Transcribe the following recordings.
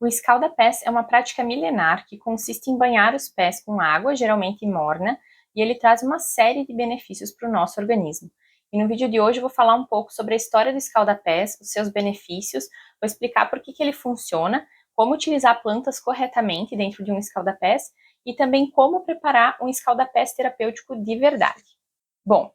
O escalda-pés é uma prática milenar que consiste em banhar os pés com água, geralmente morna, e ele traz uma série de benefícios para o nosso organismo. E no vídeo de hoje eu vou falar um pouco sobre a história do escalda-pés, os seus benefícios, vou explicar por que ele funciona, como utilizar plantas corretamente dentro de um escalda-pés e também como preparar um escalda-pés terapêutico de verdade. Bom,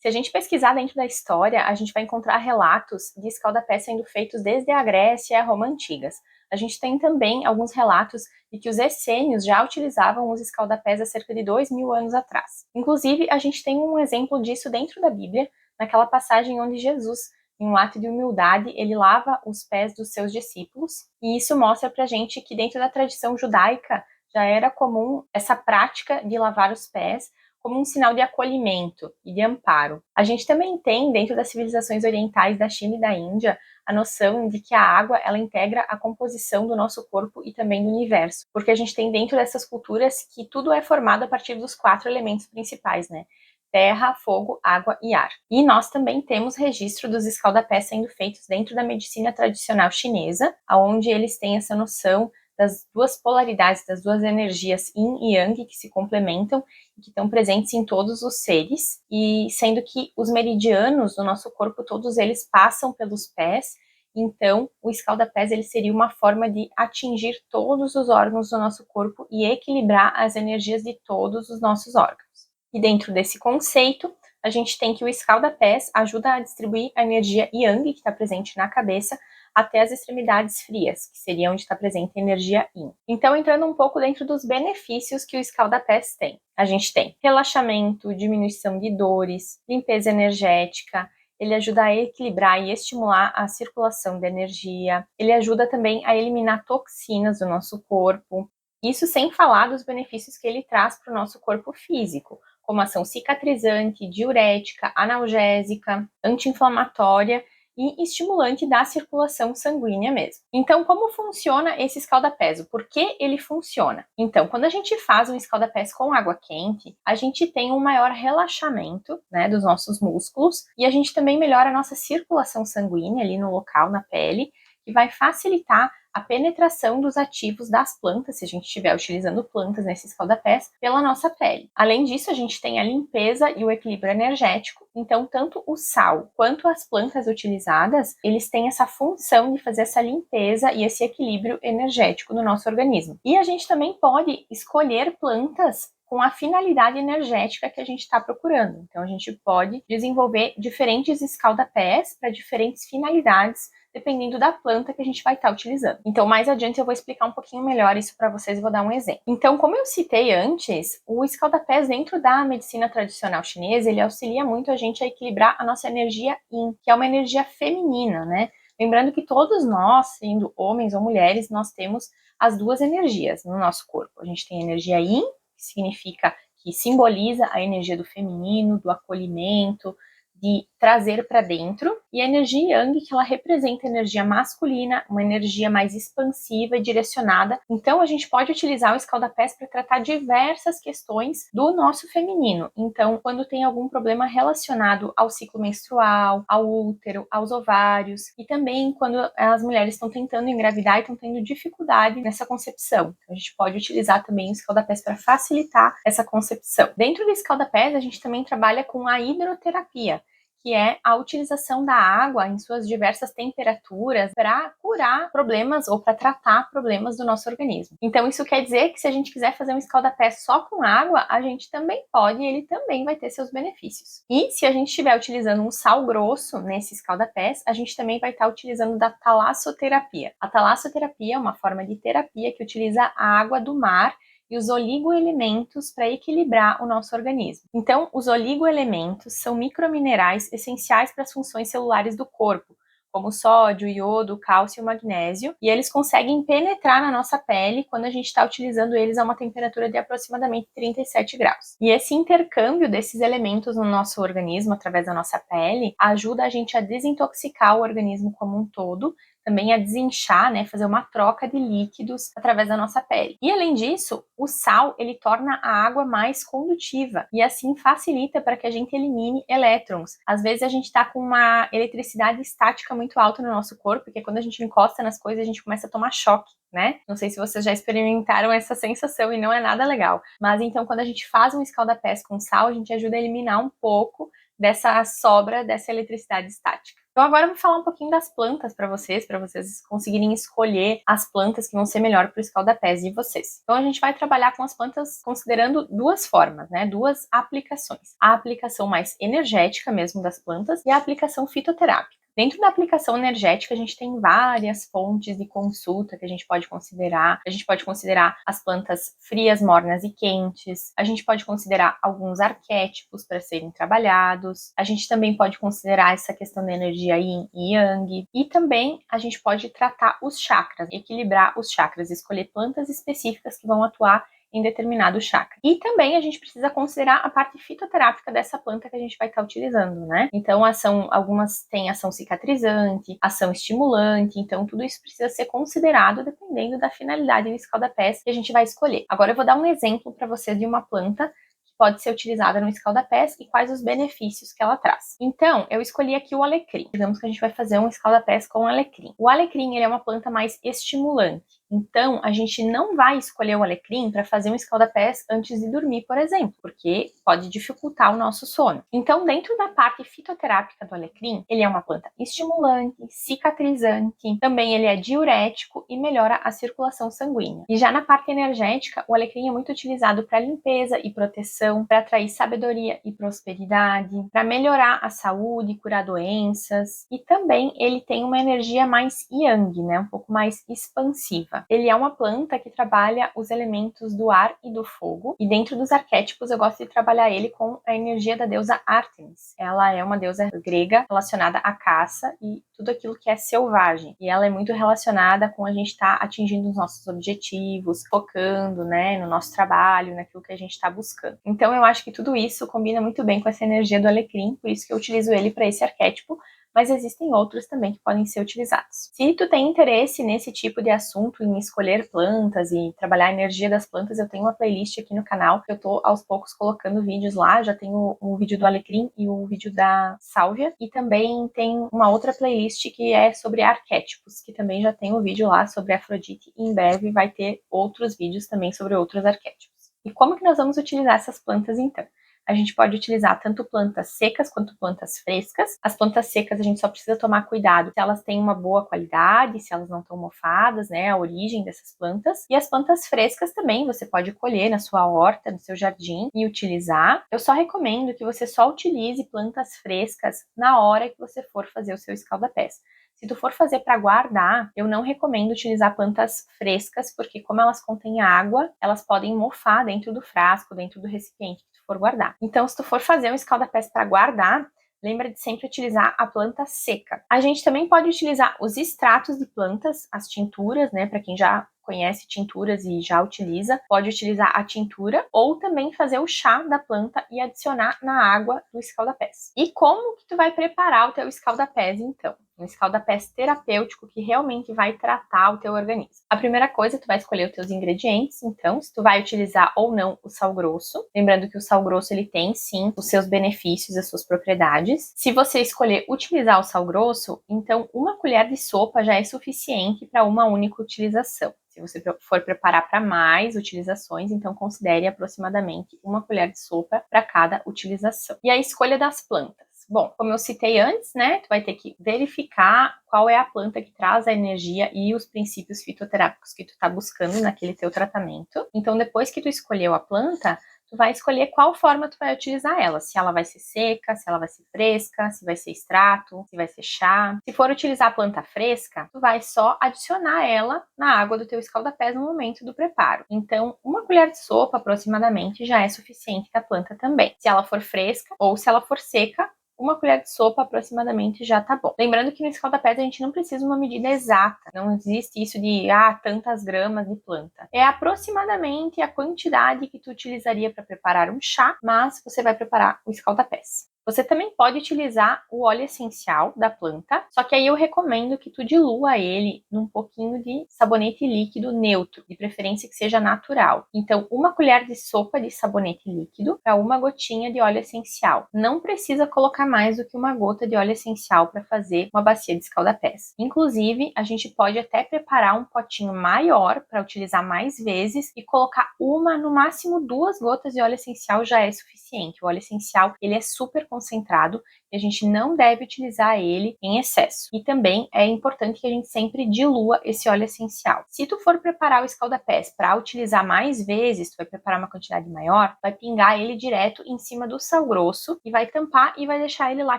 se a gente pesquisar dentro da história, a gente vai encontrar relatos de escalda-pés sendo feitos desde a Grécia e a Roma antigas. A gente tem também alguns relatos de que os essênios já utilizavam os escalda-pés há cerca de 2000 anos atrás. Inclusive, a gente tem um exemplo disso dentro da Bíblia, naquela passagem onde Jesus, em um ato de humildade, ele lava os pés dos seus discípulos. E isso mostra pra gente que dentro da tradição judaica já era comum essa prática de lavar os pés, como um sinal de acolhimento e de amparo. A gente também tem, dentro das civilizações orientais da China e da Índia, a noção de que a água ela integra a composição do nosso corpo e também do universo, porque a gente tem dentro dessas culturas que tudo é formado a partir dos 4 elementos principais, né? Terra, fogo, água e ar. E nós também temos registro dos escalda-pés sendo feitos dentro da medicina tradicional chinesa, onde eles têm essa noção das duas polaridades, das duas energias yin e yang que se complementam e que estão presentes em todos os seres, e sendo que os meridianos do nosso corpo, todos eles passam pelos pés, então o escalda-pés ele seria uma forma de atingir todos os órgãos do nosso corpo e equilibrar as energias de todos os nossos órgãos. E dentro desse conceito, a gente tem que o escalda-pés ajuda a distribuir a energia yang que está presente na cabeça até as extremidades frias, que seria onde está presente a energia yin. Então, entrando um pouco dentro dos benefícios que o escalda-pés tem. A gente tem relaxamento, diminuição de dores, limpeza energética, ele ajuda a equilibrar e estimular a circulação da energia, ele ajuda também a eliminar toxinas do nosso corpo, isso sem falar dos benefícios que ele traz para o nosso corpo físico, como ação cicatrizante, diurética, analgésica, anti-inflamatória e estimulante da circulação sanguínea mesmo. Então, como funciona esse escalda-pés? Por que ele funciona? Então, quando a gente faz um escalda-pés com água quente, a gente tem um maior relaxamento, né, dos nossos músculos e a gente também melhora a nossa circulação sanguínea ali no local, na pele, que vai facilitar a penetração dos ativos das plantas, se a gente estiver utilizando plantas nesse escalda-pés, pela nossa pele. Além disso, a gente tem a limpeza e o equilíbrio energético, então tanto o sal quanto as plantas utilizadas, eles têm essa função de fazer essa limpeza e esse equilíbrio energético no nosso organismo. E a gente também pode escolher plantas com a finalidade energética que a gente está procurando. Então, a gente pode desenvolver diferentes escalda-pés para diferentes finalidades, dependendo da planta que a gente vai estar utilizando. Então, mais adiante eu vou explicar um pouquinho melhor isso para vocês e vou dar um exemplo. Então, como eu citei antes, o escalda-pés dentro da medicina tradicional chinesa, ele auxilia muito a gente a equilibrar a nossa energia yin, que é uma energia feminina, né? Lembrando que todos nós, sendo homens ou mulheres, nós temos as duas energias no nosso corpo. A gente tem a energia yin, que significa, que simboliza a energia do feminino, do acolhimento, de trazer para dentro, e a energia yang, que ela representa a energia masculina, uma energia mais expansiva e direcionada. Então, a gente pode utilizar o escalda-pés para tratar diversas questões do nosso feminino. Então, quando tem algum problema relacionado ao ciclo menstrual, ao útero, aos ovários, e também quando as mulheres estão tentando engravidar e estão tendo dificuldade nessa concepção. Então, a gente pode utilizar também o escalda-pés para facilitar essa concepção. Dentro do escalda-pés, a gente também trabalha com a hidroterapia, que é a utilização da água em suas diversas temperaturas para curar problemas ou para tratar problemas do nosso organismo. Então, isso quer dizer que se a gente quiser fazer um escalda-pés só com água, a gente também pode e ele também vai ter seus benefícios. E se a gente estiver utilizando um sal grosso nesse escalda-pés, a gente também vai estar utilizando da talassoterapia. A talassoterapia é uma forma de terapia que utiliza a água do mar e os oligoelementos para equilibrar o nosso organismo. Então, os oligoelementos são microminerais essenciais para as funções celulares do corpo, como sódio, iodo, cálcio e magnésio, e eles conseguem penetrar na nossa pele quando a gente está utilizando eles a uma temperatura de aproximadamente 37 graus. E esse intercâmbio desses elementos no nosso organismo, através da nossa pele, ajuda a gente a desintoxicar o organismo como um todo, também a desinchar, né, fazer uma troca de líquidos através da nossa pele. E além disso, o sal, ele torna a água mais condutiva e assim facilita para que a gente elimine elétrons. Às vezes a gente está com uma eletricidade estática muito alta no nosso corpo, porque quando a gente encosta nas coisas a gente começa a tomar choque. né? Não sei se vocês já experimentaram essa sensação e não é nada legal. Mas então, quando a gente faz um escalda-pés com sal, a gente ajuda a eliminar um pouco dessa sobra dessa eletricidade estática. Então agora eu vou falar um pouquinho das plantas para vocês conseguirem escolher as plantas que vão ser melhor para o escalda-pés de vocês. Então a gente vai trabalhar com as plantas considerando duas formas, né? Duas aplicações. A aplicação mais energética mesmo das plantas e a aplicação fitoterápica. Dentro da aplicação energética, a gente tem várias fontes de consulta que a gente pode considerar. A gente pode considerar as plantas frias, mornas e quentes. A gente pode considerar alguns arquétipos para serem trabalhados. A gente também pode considerar essa questão da energia yin e yang. E também a gente pode tratar os chakras, equilibrar os chakras, escolher plantas específicas que vão atuar em determinado chakra. E também a gente precisa considerar a parte fitoterápica dessa planta que a gente vai estar utilizando, né? Então, algumas têm ação cicatrizante, ação estimulante, então tudo isso precisa ser considerado dependendo da finalidade do escalda-pés que a gente vai escolher. Agora eu vou dar um exemplo para vocês de uma planta que pode ser utilizada no escalda-pés e quais os benefícios que ela traz. Então, eu escolhi aqui o alecrim. Digamos que a gente vai fazer um escalda-pés com alecrim. O alecrim, ele é uma planta mais estimulante. Então, a gente não vai escolher o alecrim para fazer um escalda-pés antes de dormir, por exemplo, porque pode dificultar o nosso sono. Então, dentro da parte fitoterápica do alecrim, ele é uma planta estimulante, cicatrizante, também ele é diurético e melhora a circulação sanguínea. E já na parte energética, o alecrim é muito utilizado para limpeza e proteção, para atrair sabedoria e prosperidade, para melhorar a saúde, curar doenças, e também ele tem uma energia mais yang, né, um pouco mais expansiva. Ele é uma planta que trabalha os elementos do ar e do fogo, e dentro dos arquétipos eu gosto de trabalhar ele com a energia da deusa Ártemis. Ela é uma deusa grega relacionada à caça e tudo aquilo que é selvagem, e ela é muito relacionada com a gente estar atingindo os nossos objetivos, focando, né, no nosso trabalho, naquilo que a gente está buscando. Então eu acho que tudo isso combina muito bem com essa energia do alecrim, por isso que eu utilizo ele para esse arquétipo, mas existem outros também que podem ser utilizados. Se tu tem interesse nesse tipo de assunto, em escolher plantas e trabalhar a energia das plantas, eu tenho uma playlist aqui no canal, que eu tô aos poucos colocando vídeos lá, já tenho um vídeo do alecrim e o vídeo da sálvia, e também tem uma outra playlist que é sobre arquétipos, que também já tem um vídeo lá sobre Afrodite, e em breve vai ter outros vídeos também sobre outros arquétipos. E como que nós vamos utilizar essas plantas então? A gente pode utilizar tanto plantas secas quanto plantas frescas. As plantas secas a gente só precisa tomar cuidado se elas têm uma boa qualidade, se elas não estão mofadas, né, a origem dessas plantas. E as plantas frescas também você pode colher na sua horta, no seu jardim e utilizar. Eu só recomendo que você só utilize plantas frescas na hora que você for fazer o seu escalda-pés. Se tu for fazer para guardar, eu não recomendo utilizar plantas frescas, porque como elas contêm água, elas podem mofar dentro do frasco, dentro do recipiente que tu for guardar. Então, se tu for fazer um escalda-pés para guardar, lembra de sempre utilizar a planta seca. A gente também pode utilizar os extratos de plantas, as tinturas, né, para quem já conhece tinturas e já utiliza, pode utilizar a tintura ou também fazer o chá da planta e adicionar na água do escalda-pés. E como que tu vai preparar o teu escalda-pés então? Um escalda-pés terapêutico que realmente vai tratar o teu organismo. A primeira coisa, tu vai escolher os teus ingredientes, então, se tu vai utilizar ou não o sal grosso. Lembrando que o sal grosso, ele tem, sim, os seus benefícios, as suas propriedades. Se você escolher utilizar o sal grosso, então uma colher de sopa já é suficiente para uma única utilização. Se você for preparar para mais utilizações, então considere aproximadamente uma colher de sopa para cada utilização. E a escolha das plantas. Bom, como eu citei antes, né, tu vai ter que verificar qual é a planta que traz a energia e os princípios fitoterápicos que tu tá buscando naquele teu tratamento. Então, depois que tu escolheu a planta, tu vai escolher qual forma tu vai utilizar ela. Se ela vai ser seca, se ela vai ser fresca, se vai ser extrato, se vai ser chá. Se for utilizar a planta fresca, tu vai só adicionar ela na água do teu escalda-pés no momento do preparo. Então, uma colher de sopa aproximadamente já é suficiente da planta também. Se ela for fresca ou se ela for seca, uma colher de sopa aproximadamente já tá bom. Lembrando que no escalda-pés a gente não precisa uma medida exata. Não existe isso de, tantas gramas de planta. É aproximadamente a quantidade que tu utilizaria para preparar um chá, mas você vai preparar o escalda-pés. Você também pode utilizar o óleo essencial da planta, só que aí eu recomendo que tu dilua ele num pouquinho de sabonete líquido neutro, de preferência que seja natural. Então, 1 colher de sopa de sabonete líquido para 1 gotinha de óleo essencial. Não precisa colocar mais do que 1 gota de óleo essencial para fazer uma bacia de escalda-pés. Inclusive, a gente pode até preparar um potinho maior para utilizar mais vezes e colocar no máximo 2 gotas de óleo essencial já é suficiente. O óleo essencial, ele é super concentrado e a gente não deve utilizar ele em excesso. E também é importante que a gente sempre dilua esse óleo essencial. Se tu for preparar o escalda-pés para utilizar mais vezes, tu vai preparar uma quantidade maior, vai pingar ele direto em cima do sal grosso e vai tampar e vai deixar ele lá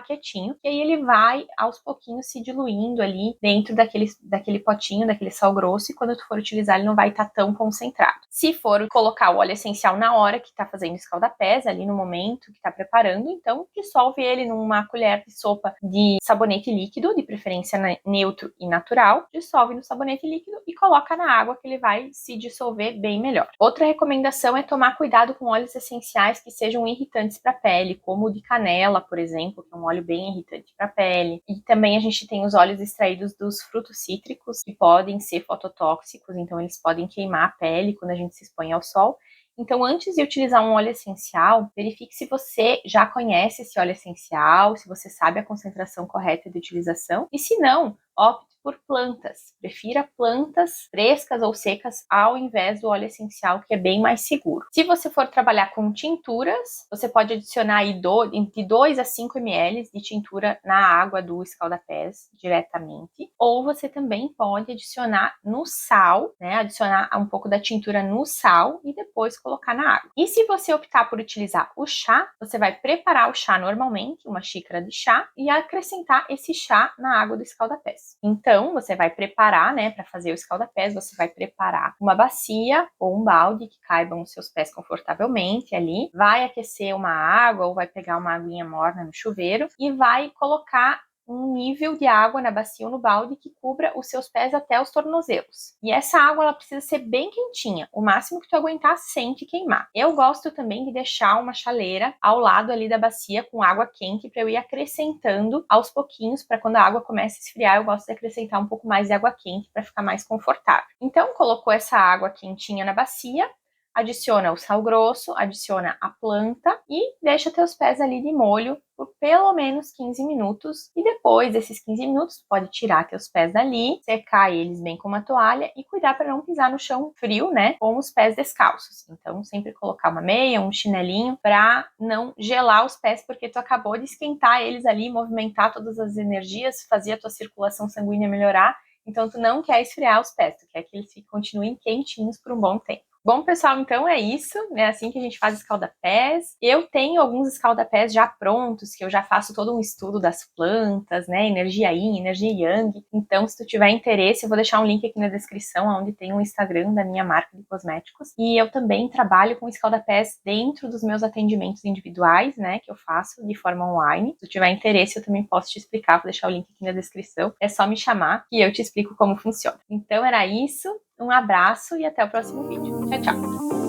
quietinho. E aí ele vai aos pouquinhos se diluindo ali dentro daquele potinho, daquele sal grosso, e quando tu for utilizar ele não vai estar tão concentrado. Se for colocar o óleo essencial na hora que tá fazendo escalda-pés, ali no momento que tá preparando, então dissolve ele numa colher de sopa de sabonete líquido, de preferência neutro e natural, dissolve no sabonete líquido e coloca na água que ele vai se dissolver bem melhor. Outra recomendação é tomar cuidado com óleos essenciais que sejam irritantes para a pele, como o de canela, por exemplo, que é um óleo bem irritante para a pele. E também a gente tem os óleos extraídos dos frutos cítricos, que podem ser fototóxicos, então eles podem queimar a pele quando a gente se expõe ao sol. Então, antes de utilizar um óleo essencial, verifique se você já conhece esse óleo essencial, se você sabe a concentração correta de utilização, e se não, opte por plantas. Prefira plantas frescas ou secas ao invés do óleo essencial, que é bem mais seguro. Se você for trabalhar com tinturas, você pode adicionar aí entre 2 a 5 ml de tintura na água do escalda-pés diretamente, ou você também pode adicionar no sal, né? Adicionar um pouco da tintura no sal e depois colocar na água. E se você optar por utilizar o chá, você vai preparar o chá normalmente, 1 xícara de chá, e acrescentar esse chá na água do escalda-pés. Então, você vai preparar, né, para fazer o escalda-pés, você vai preparar uma bacia ou um balde que caibam os seus pés confortavelmente ali, vai aquecer uma água ou vai pegar uma aguinha morna no chuveiro e vai colocar um nível de água na bacia ou no balde que cubra os seus pés até os tornozelos. E essa água ela precisa ser bem quentinha, o máximo que tu aguentar sem te queimar. Eu gosto também de deixar uma chaleira ao lado ali da bacia com água quente para eu ir acrescentando aos pouquinhos, para quando a água comece a esfriar, eu gosto de acrescentar um pouco mais de água quente para ficar mais confortável. Então, colocou essa água quentinha na bacia, adiciona o sal grosso, adiciona a planta e deixa teus pés ali de molho por pelo menos 15 minutos. E depois desses 15 minutos, pode tirar teus pés dali, secar eles bem com uma toalha e cuidar para não pisar no chão frio, né, com os pés descalços. Então, sempre colocar uma meia, um chinelinho para não gelar os pés, porque tu acabou de esquentar eles ali, movimentar todas as energias, fazer a tua circulação sanguínea melhorar. Então, tu não quer esfriar os pés, tu quer que eles continuem quentinhos por um bom tempo. Bom, pessoal, então é isso, é assim que a gente faz escalda-pés. Eu tenho alguns escalda-pés já prontos, que eu já faço todo um estudo das plantas, né, energia yin, energia yang. Então, se tu tiver interesse, eu vou deixar um link aqui na descrição, onde tem um Instagram da minha marca de cosméticos. E eu também trabalho com escalda-pés dentro dos meus atendimentos individuais, né, que eu faço de forma online. Se tu tiver interesse, eu também posso te explicar, vou deixar o link aqui na descrição. É só me chamar e eu te explico como funciona. Então, era isso. Um abraço e até o próximo vídeo. Tchau, tchau!